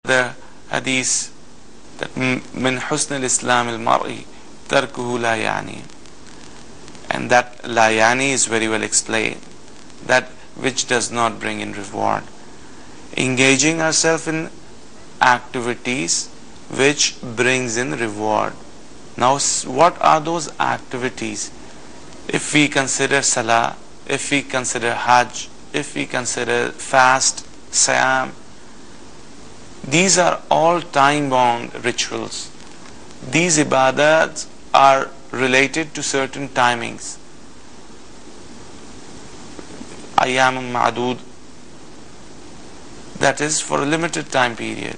the hadith that min Husnul Islam al-mar'i tarkuhu la yani, and that la yani is very well explained, that which does not bring in reward. Engaging ourselves in activities which brings in reward. Now what are those activities? If we consider salah, if we consider hajj, if we consider fast, siyam, these are all time-bound rituals. These ibadats are related to certain timings. Ayyam ma'dud, that is for a limited time period.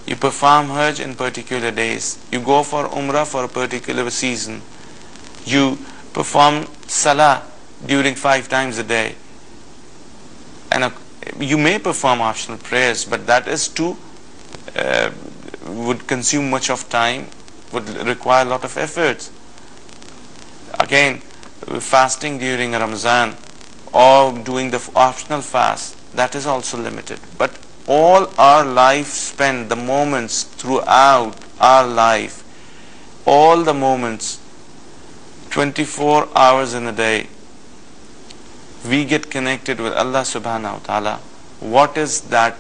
You perform hajj in particular days. You go for umrah for a particular season. You perform salah during 5 times a day. And you may perform optional prayers, but that is too would consume much of time, would require a lot of efforts. Again, fasting during Ramadan or doing the optional fast, that is also limited. But all our life spent, the moments throughout our life, all the moments, 24 hours in a day, we get connected with Allah subhanahu wa ta'ala. What is that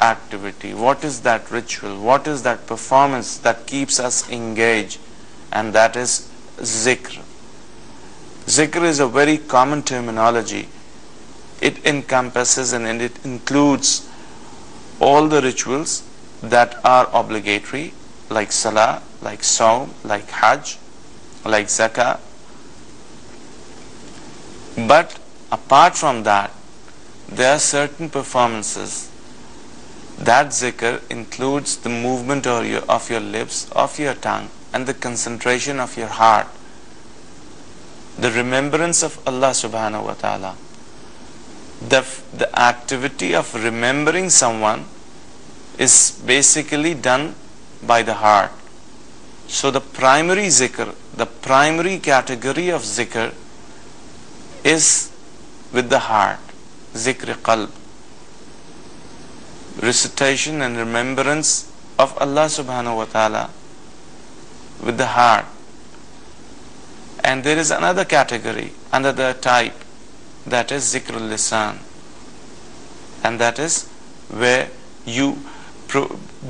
activity? What is that ritual? What is that performance that keeps us engaged? And that is zikr. Zikr is a very common terminology. It encompasses and it includes all the rituals that are obligatory, like salah, like saum, like hajj, like zakah. But apart from that, there are certain performances. That zikr includes the movement of your lips, of your tongue, and the concentration of your heart. The remembrance of Allah subhanahu wa ta'ala. The activity of remembering someone is basically done by the heart. So the primary zikr, the primary category of zikr is with the heart. Zikr qalb. Recitation and remembrance of Allah subhanahu wa ta'ala with the heart. And there is another category, another type, that is zikrul lisan, and that is where you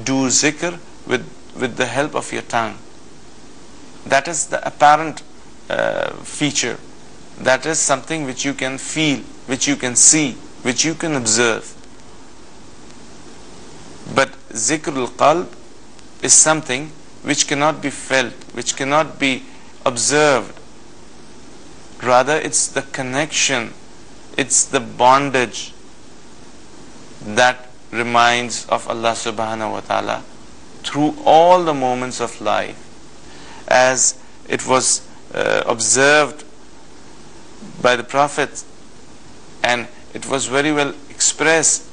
do zikr with the help of your tongue. That is the apparent feature. That is something which you can feel, which you can see, which you can observe. But zikrul qalb is something which cannot be felt, which cannot be observed. Rather, it's the connection, it's the bondage that reminds of Allah subhanahu wa ta'ala through all the moments of life. As it was observed by the Prophet, and it was very well expressed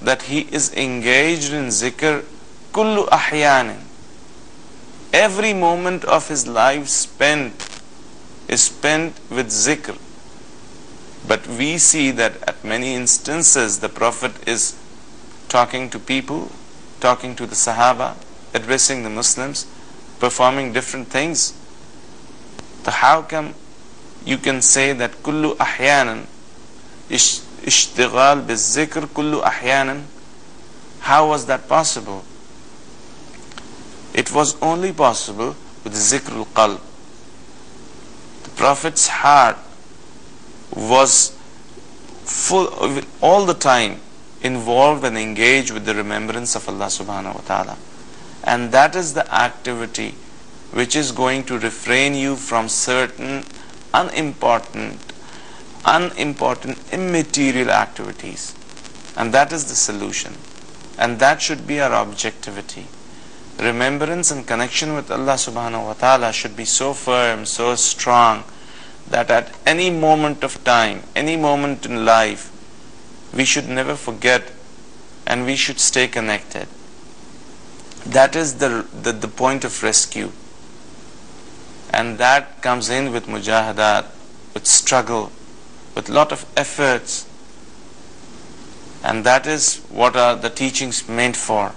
that he is engaged in zikr kullu ahyanin. Every moment of his life is spent with zikr. But we see that at many instances the Prophet is talking to people, talking to the Sahaba, addressing the Muslims, performing different things. So how come you can say that kullu ahyanan, ishtighal bizikr kullu ahyanan? How was that possible? It was only possible with zikrul qalb. The Prophet's heart was full all the time involved and engaged with the remembrance of Allah subhanahu wa ta'ala. And that is the activity which is going to refrain you from certain unimportant, immaterial activities. And that is the solution. And that should be our objectivity. Remembrance and connection with Allah subhanahu wa ta'ala should be so firm, so strong, that at any moment of time, any moment in life, we should never forget and we should stay connected. That is the point of rescue. And that comes in with mujahadat, with struggle, with lot of efforts. And that is what are the teachings meant for.